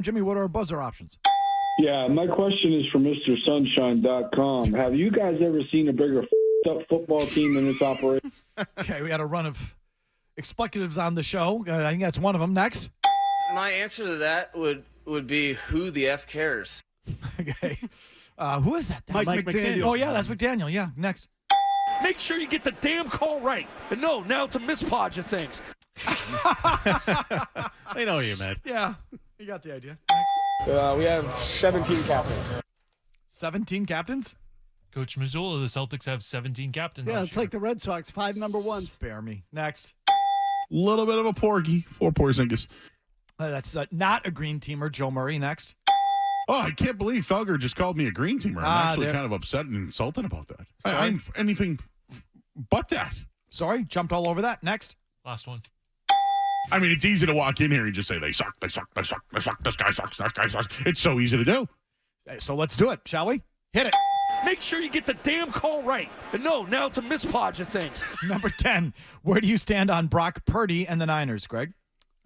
Jimmy, what are our buzzer options? Yeah, my question is for MrSunshine.com. Have you guys ever seen a bigger up football team in this operation? Okay, we had a run of expletives on the show. I think that's one of them. Next. My answer to that would be, who the F cares? Okay. Who is that? That's Mike McDaniel. Oh, yeah, that's McDaniel. Yeah, next. Make sure you get the damn call right. And no, now it's a mispodge of things. They know you, man. Yeah, you got the idea. We have 17 captains. 17 captains? Coach Missoula, the Celtics have 17 captains. Yeah, this it's year. like the Red Sox, 5 number ones. Spare me. Next. Little bit of a porgy for Porzingis. That's not a green teamer. Joe Murray. Next. Oh, I can't believe Felger just called me a green teamer. I'm actually kind of upset and insulted about that. I'm anything but that. Sorry, jumped all over that. Next. Last one. I mean, it's easy to walk in here and just say, they suck, they suck, they suck, they suck, this guy sucks, that guy sucks. It's so easy to do. So let's do it, shall we? Hit it. Make sure you get the damn call right. And no, now it's a mispodge of things. Number 10. Where do you stand on Brock Purdy and the Niners, Greg?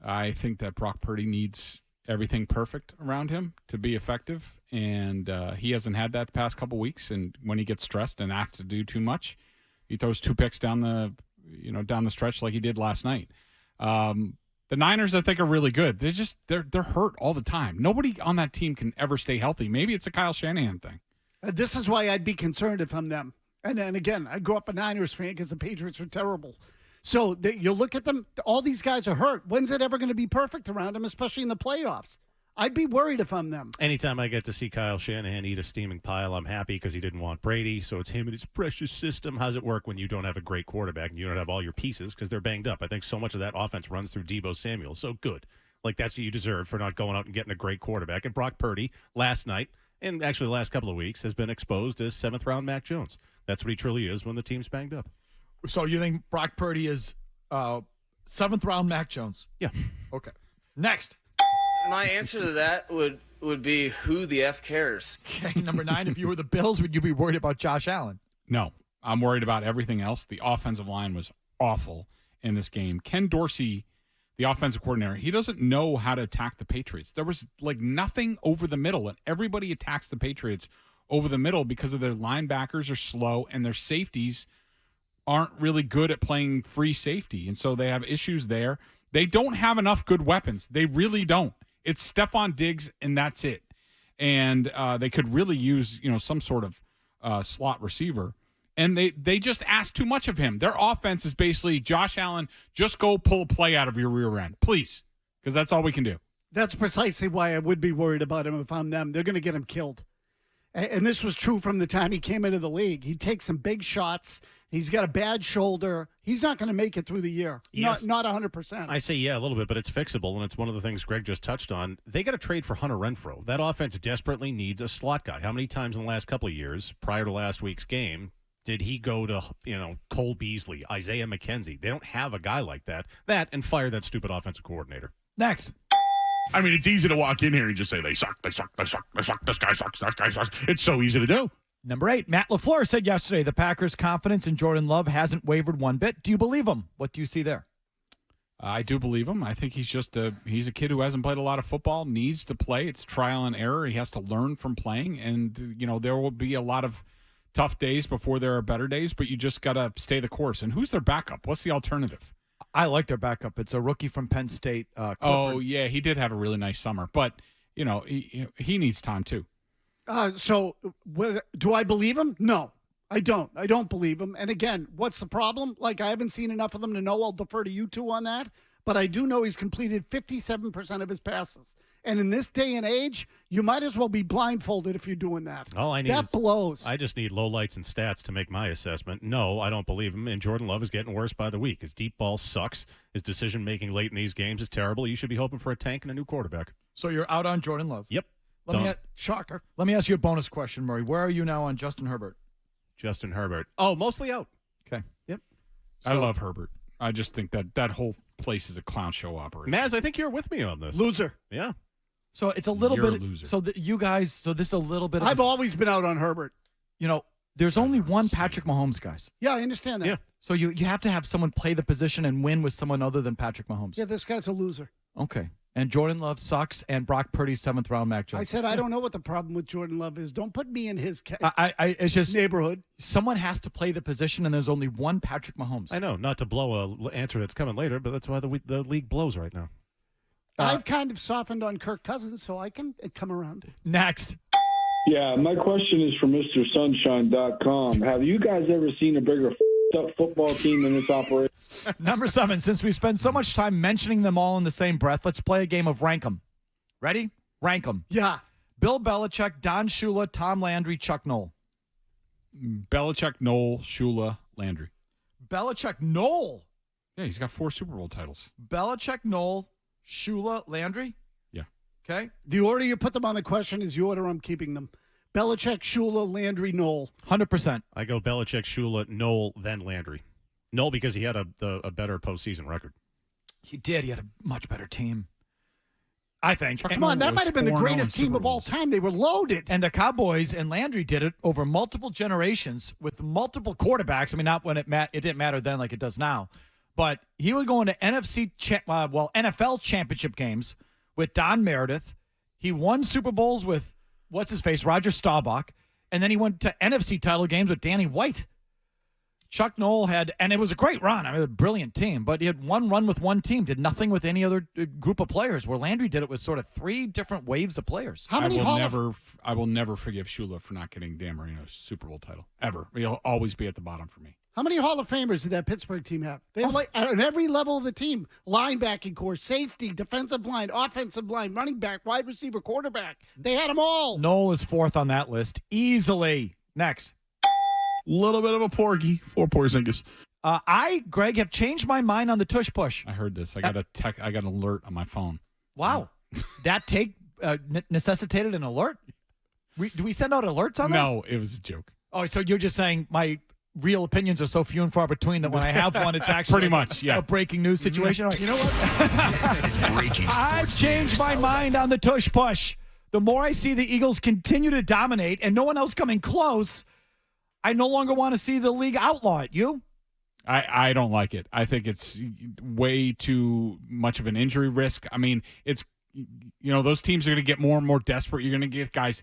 I think that Brock Purdy needs everything perfect around him to be effective, and he hasn't had that the past couple weeks. And when he gets stressed and asked to do too much, he throws 2 picks down the stretch like he did last night. The Niners, I think, are really good. They're hurt all the time. Nobody on that team can ever stay healthy. Maybe it's a Kyle Shanahan thing. This is why I'd be concerned if I'm them. And again, I grew up a Niners fan because the Patriots are terrible. So you look at them, all these guys are hurt. When's it ever going to be perfect around them, especially in the playoffs? I'd be worried if I'm them. Anytime I get to see Kyle Shanahan eat a steaming pile, I'm happy because he didn't want Brady. So it's him and his precious system. How's it work when you don't have a great quarterback and you don't have all your pieces because they're banged up? I think so much of that offense runs through Deebo Samuel. So good. Like, that's what you deserve for not going out and getting a great quarterback. And Brock Purdy last night, and actually the last couple of weeks, has been exposed as 7th-round Mac Jones. That's what he truly is when the team's banged up. So you think Brock Purdy is 7th-round Mac Jones? Yeah. Okay. Next. My answer to that would be, who the F cares? Okay, number 9. If you were the Bills, would you be worried about Josh Allen? No, I'm worried about everything else. The offensive line was awful in this game. Ken Dorsey, the offensive coordinator, he doesn't know how to attack the Patriots. There was like nothing over the middle, and everybody attacks the Patriots over the middle because of their linebackers are slow and their safeties aren't really good at playing free safety, and so they have issues there. They don't have enough good weapons. They really don't. It's Stephon Diggs, and that's it. And they could really use, some sort of slot receiver. And they just ask too much of him. Their offense is basically, Josh Allen, just go pull a play out of your rear end, please, because that's all we can do. That's precisely why I would be worried about him if I'm them. They're going to get him killed. And this was true from the time he came into the league. He takes some big shots. He's got a bad shoulder. He's not going to make it through the year. Yes. Not 100%. I say, yeah, a little bit, but it's fixable, and it's one of the things Greg just touched on. They got to trade for Hunter Renfrow. That offense desperately needs a slot guy. How many times in the last couple of years, prior to last week's game, did he go to, Cole Beasley, Isaiah McKenzie? They don't have a guy like that. That and fire that stupid offensive coordinator. Next. I mean, it's easy to walk in here and just say, they suck, they suck, they suck, they suck, this guy sucks, that guy sucks. It's so easy to do. Number 8. Matt LaFleur said yesterday the Packers' confidence in Jordan Love hasn't wavered one bit. Do you believe him? What do you see there? I do believe him. I think he's a kid who hasn't played a lot of football, needs to play. It's trial and error. He has to learn from playing, and there will be a lot of tough days before there are better days, but you just got to stay the course. And who's their backup? What's the alternative? I like their backup. It's a rookie from Penn State. Oh, yeah, he did have a really nice summer, but he needs time too. So do I believe him? No, I don't. I don't believe him. And again, what's the problem? Like, I haven't seen enough of them to know. I'll defer to you two on that. But I do know he's completed 57% of his passes. And in this day and age, you might as well be blindfolded if you're doing that. That blows. I just need lowlights and stats to make my assessment. No, I don't believe him. And Jordan Love is getting worse by the week. His deep ball sucks. His decision-making late in these games is terrible. You should be hoping for a tank and a new quarterback. So you're out on Jordan Love? Yep. Shocker. Let me ask you a bonus question, Murray. Where are you now on Justin Herbert? Justin Herbert. Oh, mostly out. Okay. Yep. I love Herbert. I just think that whole place is a clown show operation. Maz, I think you're with me on this. Loser. Yeah. So it's a little You're bit. a loser. So you guys. So this is a little bit. I've always been out on Herbert. There's only one Patrick Mahomes, guys. Yeah, I understand that. Yeah. So you have to have someone play the position and win with someone other than Patrick Mahomes. Yeah, this guy's a loser. Okay. And Jordan Love sucks, and Brock Purdy's 7th round Mac Jones. I said I don't know what the problem with Jordan Love is. Don't put me in his it's just neighborhood. Someone has to play the position, and there's only one Patrick Mahomes. I know, not to blow a answer that's coming later, but that's why the league blows right now. I've kind of softened on Kirk Cousins, so I can come around. Next. Yeah, my question is for Mr. Sunshine.com. Have you guys ever seen a bigger up football team in this operation? Number 7, since we spend so much time mentioning them all in the same breath, let's play a game of rank 'em. Ready? Rank 'em. Yeah. Bill Belichick, Don Shula, Tom Landry, Chuck Noll. Belichick, Noel, Shula, Landry. Belichick, Noll. Yeah, he's got 4 Super Bowl titles. Belichick, Noll, Shula, Landry? Yeah. Okay. The order you put them on the question is the order I'm keeping them. Belichick, Shula, Landry, Noel. 100%. I go Belichick, Shula, Noel, then Landry. Noel because he had a better postseason record. He did. He had a much better team. I think. Come on, that might have been the greatest team of all time. They were loaded. And the Cowboys and Landry did it over multiple generations with multiple quarterbacks. I mean, not when it didn't matter then like it does now. But he would go into NFL championship games with Don Meredith. He won Super Bowls with, Roger Staubach. And then he went to NFC title games with Danny White. Chuck Noll and it was a great run. I mean, a brilliant team, but he had one run with one team, did nothing with any other group of players, where Landry did it with sort of 3 different waves of players. I will never forgive Shula for not getting Dan Marino's Super Bowl title, ever. He'll always be at the bottom for me. How many Hall of Famers did that Pittsburgh team have? They have at every level of the team, linebacking core, safety, defensive line, offensive line, running back, wide receiver, quarterback. They had them all. Noll is 4th on that list, easily. Next. Little bit of a porgy for Porzingis. Greg, have changed my mind on the tush push. I heard this. I got an alert on my phone. Wow. That take necessitated an alert? Do we send out alerts on that? No, it was a joke. Oh, so you're just saying my real opinions are so few and far between that when I have one, it's actually pretty much, yeah, a breaking news situation. You know what? This is breaking sports I've changed news. my mind on the tush push. The more I see the Eagles continue to dominate and no one else coming close, I no longer want to see the league outlaw it. You? I don't like it. I think it's way too much of an injury risk. I mean, it's, those teams are going to get more and more desperate. You're going to get guys,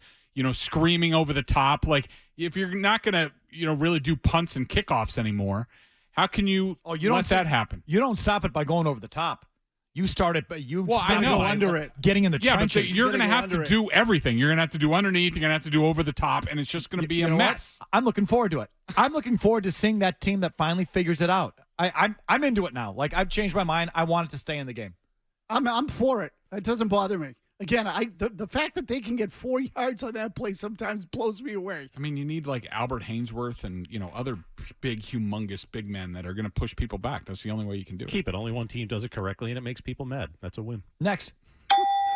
screaming over the top. Like, if you're not going to, really do punts and kickoffs anymore, how can you let that happen? You don't stop it by going over the top. You start it, but I know. Under it. Getting in the trenches. But you're going to have to do everything. You're going to have to do underneath. You're going to have to do over the top, and it's just going to be a mess. I'm looking forward to it. I'm looking forward to seeing that team that finally figures it out. I'm into it now. Like, I've changed my mind. I want it to stay in the game. I'm for it. It doesn't bother me. Again, the fact that they can get 4 yards on that play sometimes blows me away. I mean, you need like Albert Hainsworth and other big, humongous big men that are going to push people back. That's the only way you can do it. Keep it. Only one team does it correctly, and it makes people mad. That's a win. Next.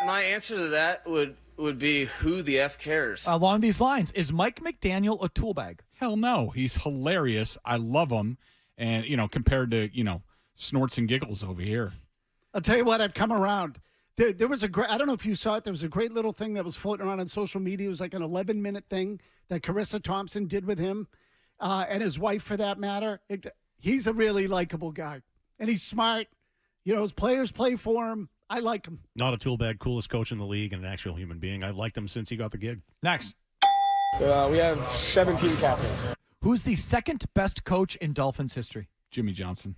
My answer to that would be who the F cares? Along these lines, is Mike McDaniel a tool bag? Hell no. He's hilarious. I love him. And, compared to, snorts and giggles over here. I'll tell you what, I've come around. There was I don't know if you saw it. There was a great little thing that was floating around on social media. It was like an 11-minute thing that Carissa Thompson did with him and his wife, for that matter. He's a really likable guy, and he's smart. His players play for him. I like him. Not a tool bag, coolest coach in the league, and an actual human being. I've liked him since he got the gig. Next. We have 17 captains. Who's the second best coach in Dolphins history? Jimmy Johnson.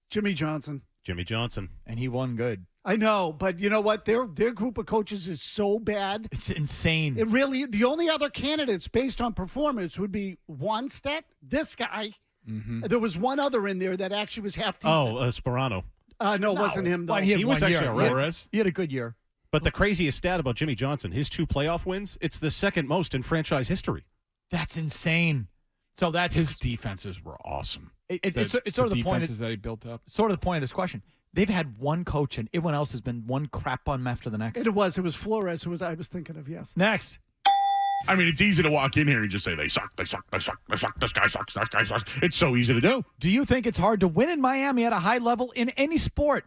Jimmy Johnson. Jimmy Johnson. And he won good. I know, but you know what? Their group of coaches is so bad. It's insane. It really, the only other candidates based on performance would be Wanstead, this guy. Mm-hmm. There was one other in there that actually was half decent. Sperano. No, it wasn't him, though. Well, he was actually Flores. He had a good year. But the craziest stat about Jimmy Johnson, his 2 playoff wins, it's the second most in franchise history. That's insane. So that's his defenses were awesome. It's sort of the point that he built up. Sort of the point of this question. They've had one coach, and everyone else has been one crap bum after the next. It was Flores who I was thinking of. Yes. Next. I mean, it's easy to walk in here and just say they suck, they suck, they suck, they suck. This guy sucks, that guy sucks. It's so easy to do. Do you think it's hard to win in Miami at a high level in any sport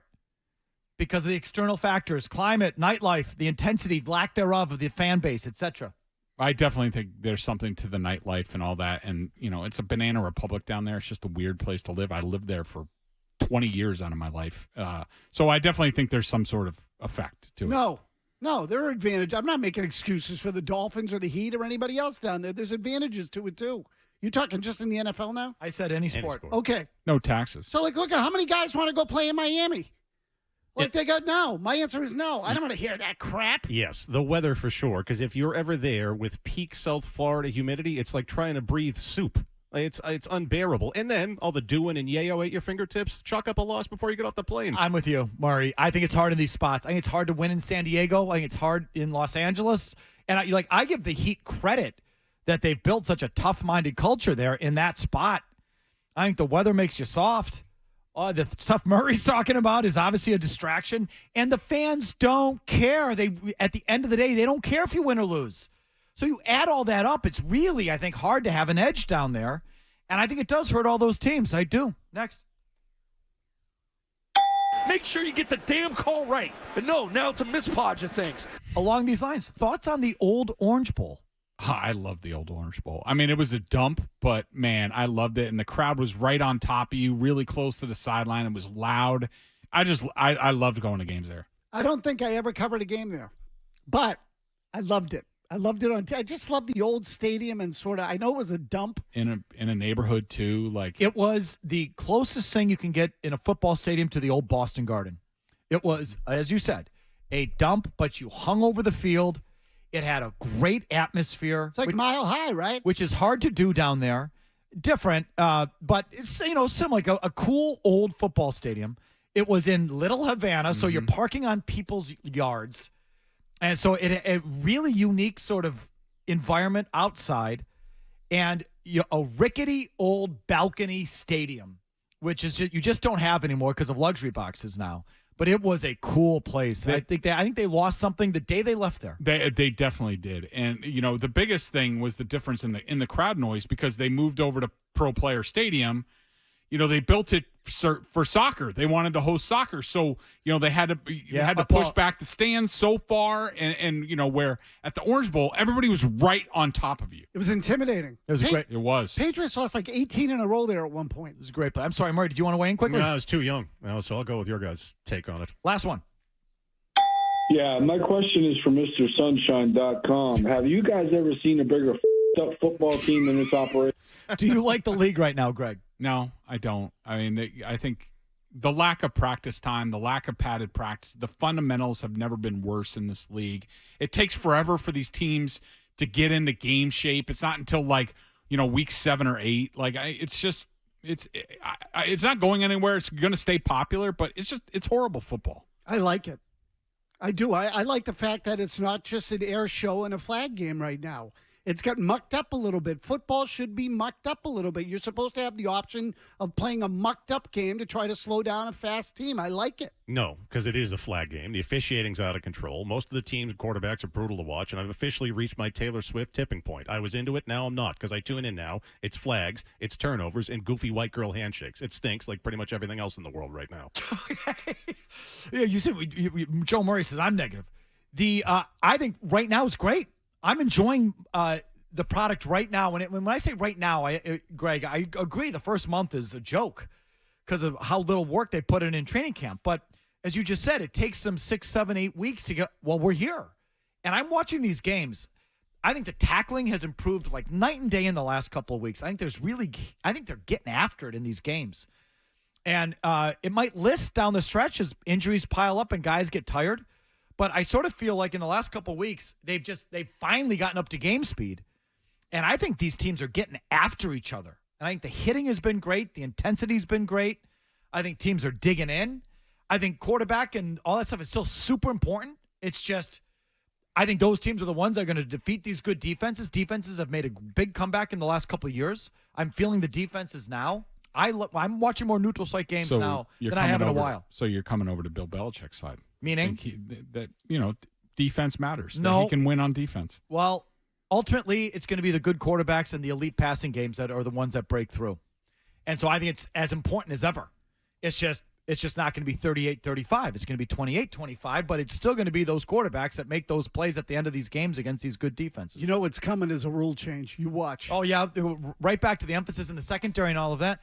because of the external factors, climate, nightlife, the intensity, lack thereof of the fan base, etc.? I definitely think there's something to the nightlife and all that. And, it's a banana republic down there. It's just a weird place to live. I lived there for 20 years out of my life. So I definitely think there's some sort of effect to it. No, there are advantages. I'm not making excuses for the Dolphins or the Heat or anybody else down there. There's advantages to it, too. You talking just in the NFL now? I said any sport. Okay. No taxes. So, look at how many guys want to go play in Miami? They got no. My answer is no. I don't want to hear that crap. Yes, the weather for sure, because if you're ever there with peak South Florida humidity, it's like trying to breathe soup. It's unbearable. And then all the doing and yayo at your fingertips, chalk up a loss before you get off the plane. I'm with you, Murray. I think it's hard in these spots. I think it's hard to win in San Diego. I think it's hard in Los Angeles. And I give the Heat credit that they've built such a tough-minded culture there in that spot. I think the weather makes you soft. The stuff Murray's talking about is obviously a distraction. And the fans don't care. At the end of the day, they don't care if you win or lose. So you add all that up, it's really, I think, hard to have an edge down there. And I think it does hurt all those teams. I do. Next. Make sure you get the damn call right. And no, now it's a mispodge of things. Along these lines, thoughts on the old Orange Bowl? I love the old Orange Bowl. I mean, it was a dump, but, man, I loved it. And the crowd was right on top of you, really close to the sideline. It was loud. I loved going to games there. I don't think I ever covered a game there, but I loved it. I loved it I just loved the old stadium and sort of. I know it was a dump in a neighborhood too. Like it was the closest thing you can get in a football stadium to the old Boston Garden. It was, as you said, a dump, but you hung over the field. It had a great atmosphere. It's like Mile High, right? Which is hard to do down there. Different, but it's similar, like a cool old football stadium. It was in Little Havana, so you're parking on people's yards. And so a really unique sort of environment outside, and a rickety old balcony stadium, which is you just don't have anymore because of luxury boxes now. But it was a cool place. I think they lost something the day they left there. They definitely did. And the biggest thing was the difference in the crowd noise because they moved over to Pro Player Stadium. They built it for soccer. They wanted to host soccer, so they had to push back the stands so far, and where at the Orange Bowl everybody was right on top of you. It was intimidating. It was great. It was. Patriots lost like 18 in a row there at one point. It was a great play. I'm sorry, Murray. Did you want to weigh in quickly? No, I was too young. So I'll go with your guys' take on it. Last one. Yeah, my question is for MrSunshine.com. Have you guys ever seen a bigger up football team in this operation? Do you like the league right now, Greg? No, I don't. I mean, I think the lack of practice time, the lack of padded practice, the fundamentals have never been worse in this league. It takes forever for these teams to get into game shape. It's not until week 7 or 8. It's not going anywhere. It's going to stay popular, but it's horrible football. I like it. I do. I like the fact that it's not just an air show and a flag game right now. It's gotten mucked up a little bit. Football should be mucked up a little bit. You're supposed to have the option of playing a mucked up game to try to slow down a fast team. I like it. No, because it is a flag game. The officiating's out of control. Most of the teams and quarterbacks are brutal to watch, and I've officially reached my Taylor Swift tipping point. I was into it, now I'm not, because I tune in now. It's flags, it's turnovers, and goofy white girl handshakes. It stinks like pretty much everything else in the world right now. Yeah, you said Joe Murray says I'm negative. I think right now it's great. I'm enjoying the product right now. When I say right now, Greg, I agree the first month is a joke because of how little work they put in training camp. But as you just said, it takes them 6, 7, 8 weeks to get, we're here. And I'm watching these games. I think the tackling has improved like night and day in the last couple of weeks. I think they're getting after it in these games. And it might list down the stretch as injuries pile up and guys get tired. But I sort of feel like in the last couple of weeks, they've finally gotten up to game speed. And I think these teams are getting after each other. And I think the hitting has been great. The intensity's been great. I think teams are digging in. I think quarterback and all that stuff is still super important. It's just, I think those teams are the ones that are going to defeat these good defenses. Defenses have made a big comeback in the last couple of years. I'm feeling the defenses now. I'm watching more neutral site games now than I have in a while. So you're coming over to Bill Belichick's side. Meaning? Defense matters. No. That he can win on defense. Well, ultimately, it's going to be the good quarterbacks and the elite passing games that are the ones that break through. And so I think it's as important as ever. It's just not going to be 38-35. It's going to be 28-25, but it's still going to be those quarterbacks that make those plays at the end of these games against these good defenses. You know what's coming is a rule change. You watch. Oh, yeah. Right back to the emphasis in the secondary and all of that.